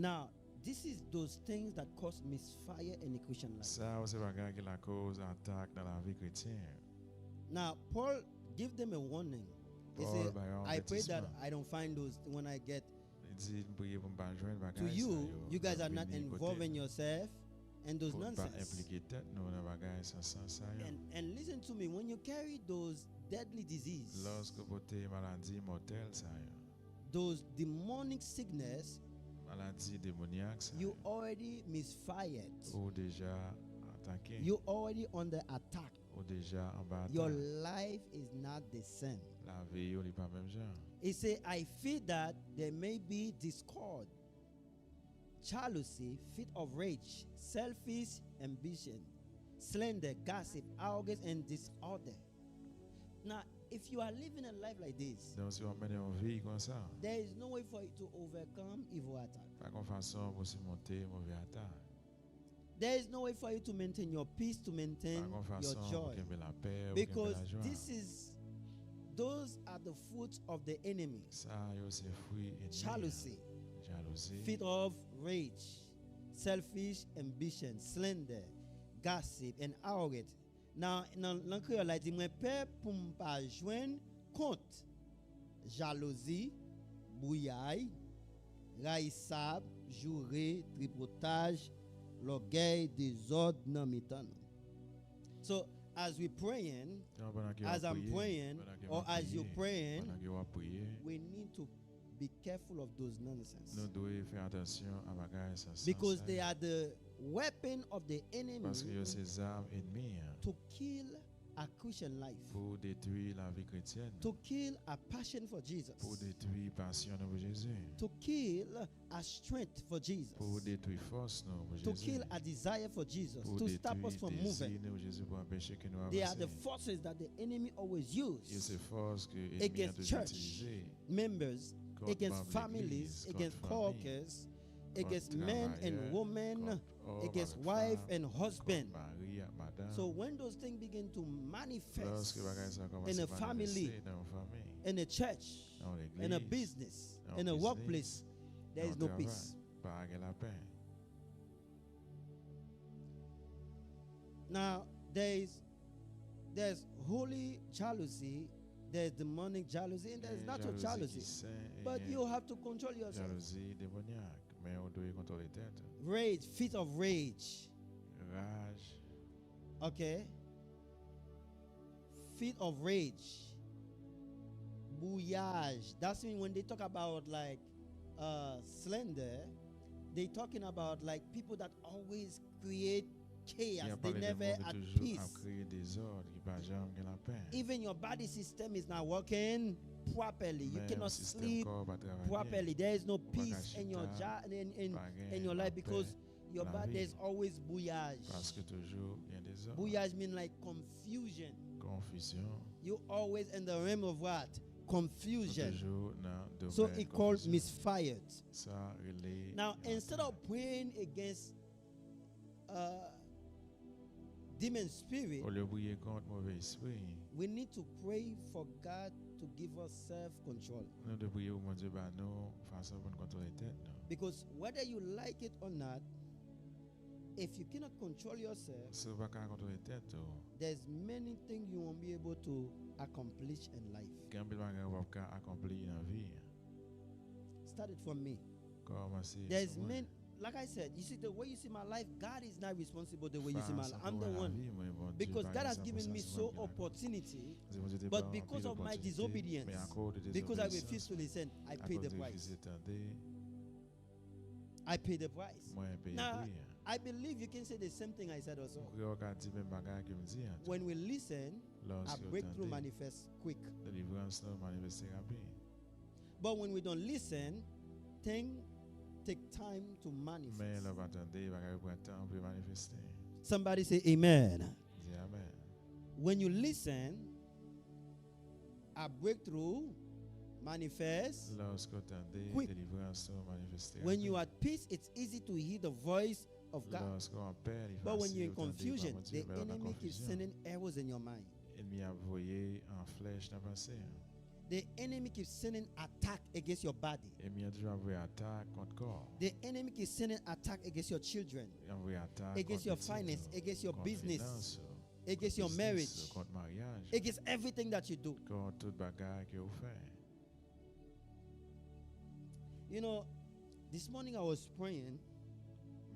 Now, this is those things that cause misfire in the Christian life. Ça, c'est bagage qui la cause attaque dans la vie chrétienne. Now, Paul give them a warning. He Paul, said, by I pray that avertissement. I don't find those when I get Il dit, priez pour me pas joindre to bagage ça, you. yo. You guys are not Venir côté. involving yourself in those Faut pas nonsense. impliquer tête nous dans bagage ça, yo. And listen to me, when you carry those deadly diseases, Lorsque porter maladie mortelle ça, yo. those demonic sickness, Maladie démoniaque ça. you already misfired. Ou déjà attaqué. You already under attack. Ou déjà en bataille. Your life is not the same. La vie n'est pas même genre. He said, I fear that there may be discord, jealousy, fit of rage, selfish ambition, slander, gossip, arrogance, and disorder. Now, if you are living a life like this, Donc si on mène une vie comme ça, there is no way for you to overcome evil attack. pas qu'on façon pour surmonter mauvais attaque. There is no way for you to maintain your peace, to maintain Pas qu'on your façon joy. pour qu'il la paix, Because pour qu'il la joie. those are the fruits of the enemy. Ça yo c'est fruit ennemi. Jealousy, Jalousie. fit of rage, selfish ambition, slander, gossip, and arrogance. Now, dans l'encre là dit moi peur pour me pas joindre compte jalousie, bouillaille, raissable, juré, tripotage, l'orgueil, désordre dans mes temps. So as we praying, as I'm praying, or as you're praying, we need to be careful of those nonsense. Nous devons faire attention à bagage ça. Because they are the weapon of the enemy Parce que ces armes ennemies to kill a Christian life, pour détruire la vie chrétienne, to kill a passion for Jesus, pour détruire passion pour Jésus, to kill a strength for Jesus, pour détruire force pour to Jésus, kill a desire for Jesus, pour to stop us from détruire moving. désir pour Jésus pour empêcher que nous They are the avancions. forces that the enemy always Et use ces forces que l'ennemi a against toujours church utilisées members, contre against membres families, d'église, against contre famille, co-workers, contre against men and travailleurs, women, contre hommes against avec wife femmes, and contre husband. mari, madame. So when those things begin to manifest Lorsque bagage ça commence in a à family, manifester dans une famille, in a church, dans l'église, in a business, dans in a business, workplace, there is dans no le travail, peace. pas la paix. Now there's holy jealousy, there's demonic jealousy, and there's natural jealousy. But you have to control yourself. Jalousie démoniaque, mais on doit contrôler tête. Rage, fit of rage. Rage, Okay. Fit of rage. Bouillage. That's mean when they talk about like slender, they talking about like people that always create chaos. They never at peace. créer des ordres qui pas jamais la paix. Even your body system is not working properly. You Mais cannot le système sleep corps pas travailler. properly. There is no Pas peace in your in your life because your la body vie. there's always bouillage. Parce que toujours il y a des ordres. Bouillage mean like confusion. Confusion. You always in the realm of what? Confusion. Toujours dans So domaine it called confusion. misfired. Ça relais. Now instead of praying against demon spirit, Au lieu de prier contre mauvais esprit, we need to pray for God to give us self-control. nous devons prier au mon Dieu bah nous façon pour contrôler tête nous. Because whether you like it or not, if you cannot control yourself, Si vous pas contrôler tête tout, there's many things you won't be able to accomplish in life. quand il va pas accomplir dans vie. Started from me. Commencer. There's many, like I said, you see the way you see my life, God is not responsible the way you see my life. I'm the one. Because God has given me so opportunity, but because of my disobedience, because I refuse to listen, I pay the price. I pay the price. Now, I believe you can say the same thing I said also. When we listen, a breakthrough manifests quick. But when we don't listen, things take time to manifest. Somebody say amen. When you listen, a breakthrough manifests quick. When you are at peace, it's easy to hear the voice of God. But when you're in confusion, the enemy keeps sending arrows in your mind. The enemy keeps sending attack against your body. Ennemi a toujours envoyé attaque contre corps. The enemy keeps sending attack against your children, Il a envoyé attaque against contre your petit, finance, against your contre business, finance, against your business, marriage, contre mariage, against everything that you do. contre toute bagarre que vous faites. You know, this morning I was praying,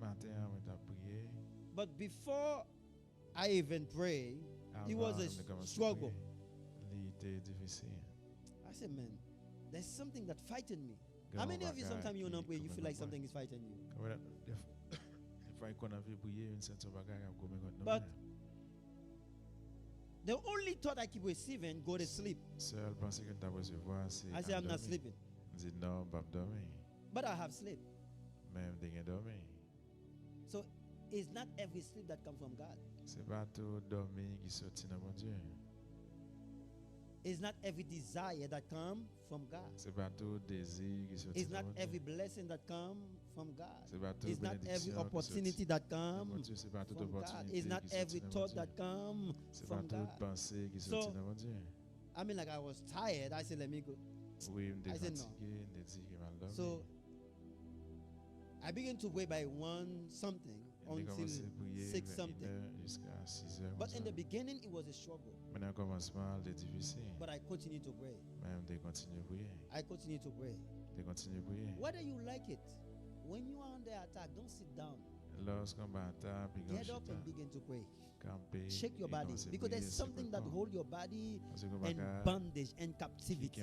Matin, on a prié. but before I even pray, it was a struggle. Il était difficile. I said, man, there's something that fighting me. How many of you sometimes you don't pray, you feel like something is fighting you? But the only thought I keep receiving, go to sleep. I say, I'm not sleeping. But I have sleep. So it's not every sleep that comes from God. It's not every desire that comes from God. It's not every blessing that comes from God. It's not every opportunity that comes from God. It's not every thought that comes from God. So, I mean, like I was tired. I said, let me go. I said, no. So, I began to pray by 1 something until 6 something. But in the beginning, it was a struggle. But I continue to pray. I continue to pray. Whether you like it, when you are under attack, don't sit down. Get up and begin to pray. Shake your body. Because there's something that holds your body in bondage and captivity.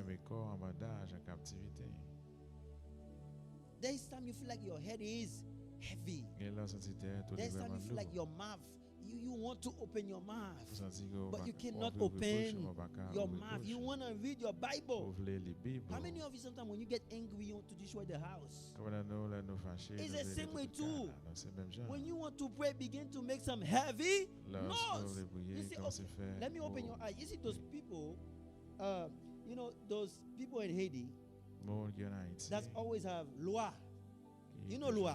There's time you feel like your head is heavy. There's time you feel like your mouth, you want to open your mouth, but you cannot open your mouth. You want to read your Bible. How many of you sometimes when you get angry, you want to destroy the house? It's the same way too. When you want to pray, begin to make some heavy noise. You see, okay, let me open your eyes. You see those people, you know, those people in Haiti that always have loi. You know loi.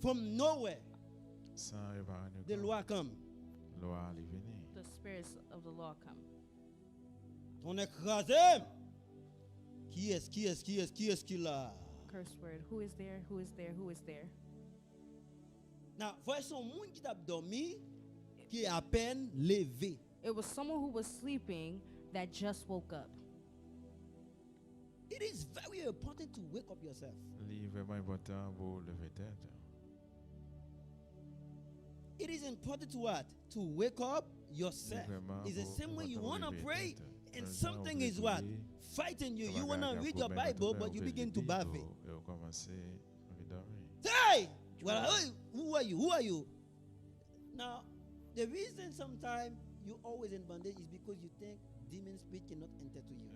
From nowhere, the loi come. The spirits of the law come. Ton écrasé. Qui est là? Curse word. Who is there? Who is there? Who is there? Now, voici son monde qui t'a dormi, qui est à peine levé. It was someone who was sleeping that just woke up. It is very important to wake up yourself. It is important to what? To wake up yourself. It's the same way you want to pray, and something is what? Fighting you. You want to read your Bible, but you begin to bathe it. Hey! Well, who are you? Who are you? Now, the reason sometimes you always in bondage is because you think demon spirit cannot enter to you.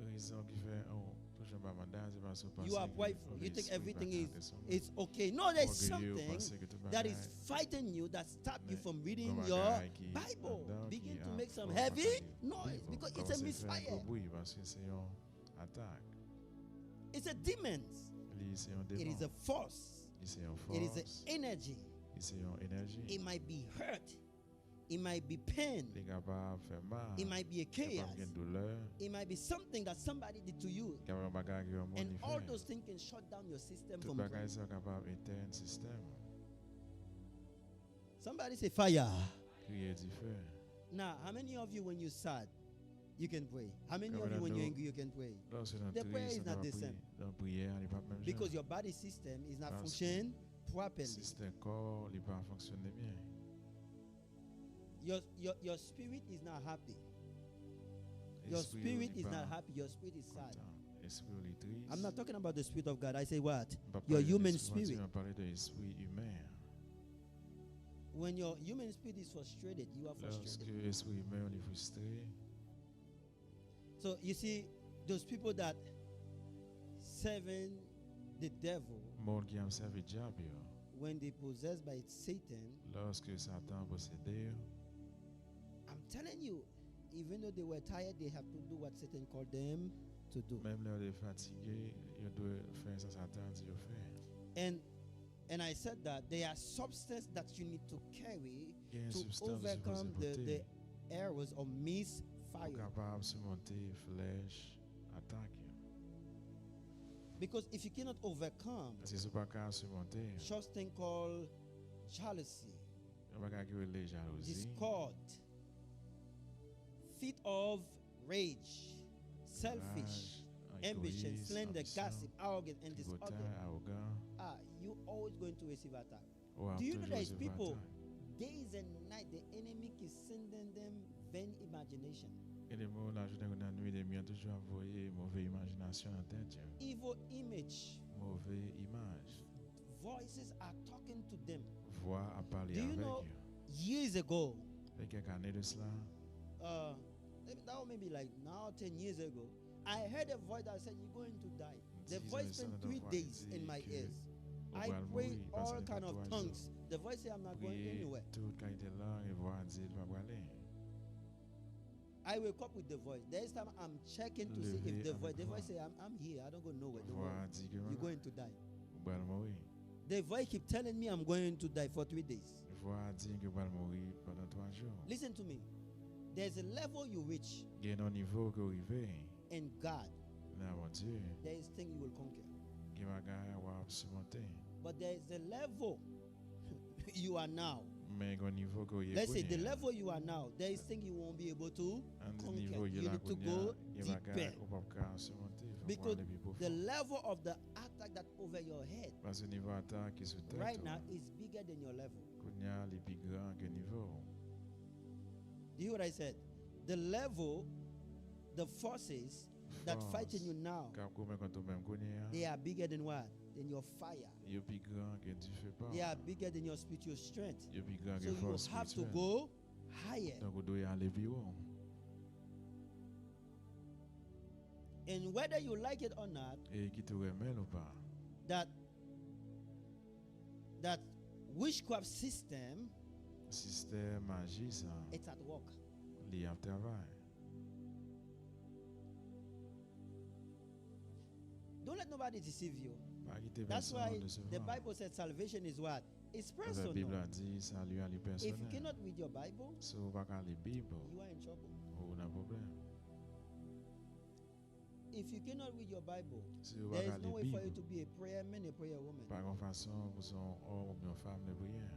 You are prideful. You think everything is okay. No, there's something that is fighting you, that stops you from reading your Bible. Begin to make some heavy noise because it's a MisFire. It's a demon. It is a force. It is an energy. It might be hurt. It might be pain. It might be a chaos. It might be something that somebody did to you. And all those things can shut down your system from praying. Somebody say fire. Now, how many of you when you're sad, you can pray? How many of you when you're angry, you can pray? The prayer is not the same. Because your body system is not functioning properly. Your spirit is not happy. Your spirit is not happy. Your spirit is sad. I'm not talking about the spirit of God. I say what? Your human spirit. When your human spirit is frustrated, you are frustrated. So you see, those people that serving the devil, when they possessed by Satan, I'm telling you, even though they were tired, they have to do what Satan called them to do. And I said that there are substances that you need to carry Gen to substance overcome supposé the porter. arrows of Pour misfire. capable surmonter flèche attaque. Because if you cannot overcome Parce que si pas capable surmonter, such thing called jealousy, on va pas les jalousie, discord, fit of rage, selfish, ambition, égoïsme, slander, ambition, gossip, arrogance, and tripotage, disorder. arrogant. You always going to receive attack. Ou Do you know toujours there is recevoir people, attaque. days and night, the enemy is sending them vain imagination, Et les mots, la journée ou la nuit, les miens toujours envoyé mauvaise imagination en tête. evil image. Mauvaise image. Voices are talking to them. Voix à parler Do you avec know, eux. years ago, Et quelques années de cela, that was maybe like now 10 years ago, I heard a voice that said, "You're going to die." The 10 voice ans spent de 3 voix days dit in my que ears. on I va prayed mourir parce all qu'il va kind of 3 tongues. The voice said, "I'm not going prier anywhere." toute qualité langue et voix dit va pas aller. I wake up with the voice. There's time I'm checking to see if Lever the avec voice. The voice voix. say, "I'm here. I don't go nowhere. Don't Voix worry. dit que You're voilà, going to die." on va mourir. The voice keep telling me I'm going to die for 3 days. Voix dit que va mourir pendant 3 jours. Listen to me. There's a level you reach Il y a un niveau que vous arrivez, in God. là, mon Dieu, There is thing you will conquer. qui va gagner ou surmonter. But there is a level you are now. Mais un niveau que vous Let's say the level you are now, there is thing you won't be able to un conquer. niveau You il need to go va deeper. gagner ou pas surmonter. Because the level of the attack that over your head Parce que niveau attaque qui sous tête, right now is bigger than your level. Kounya les plus grands que niveau. Do you hear what I said? The level, the forces that fighting you now, Car comme quand même Kounya, they are bigger than what? Than your fire. il est plus grand que tu fais pas. They are bigger than your spiritual strength. Il est plus grand So que you force have to spirituelle. go higher. Donc vous devez aller plus haut. And whether you like it or not, Et qui te remet ou pas. that witchcraft system, Système magie ça, it's at work. il y a travail. Don't let nobody deceive you. Pas quitter That's personne why de se the voir. Bible said salvation is what? It's La Bible personal. a dit salut à les If you personnel. cannot read your Bible, Si vous pas lire Bible, you are in trouble. vous avez un problème. If you cannot read your Bible, Si vous there pas is no lire way for you Bible, to be a prayer man, a prayer woman. par une façon, vous êtes homme ou bien femme de prière.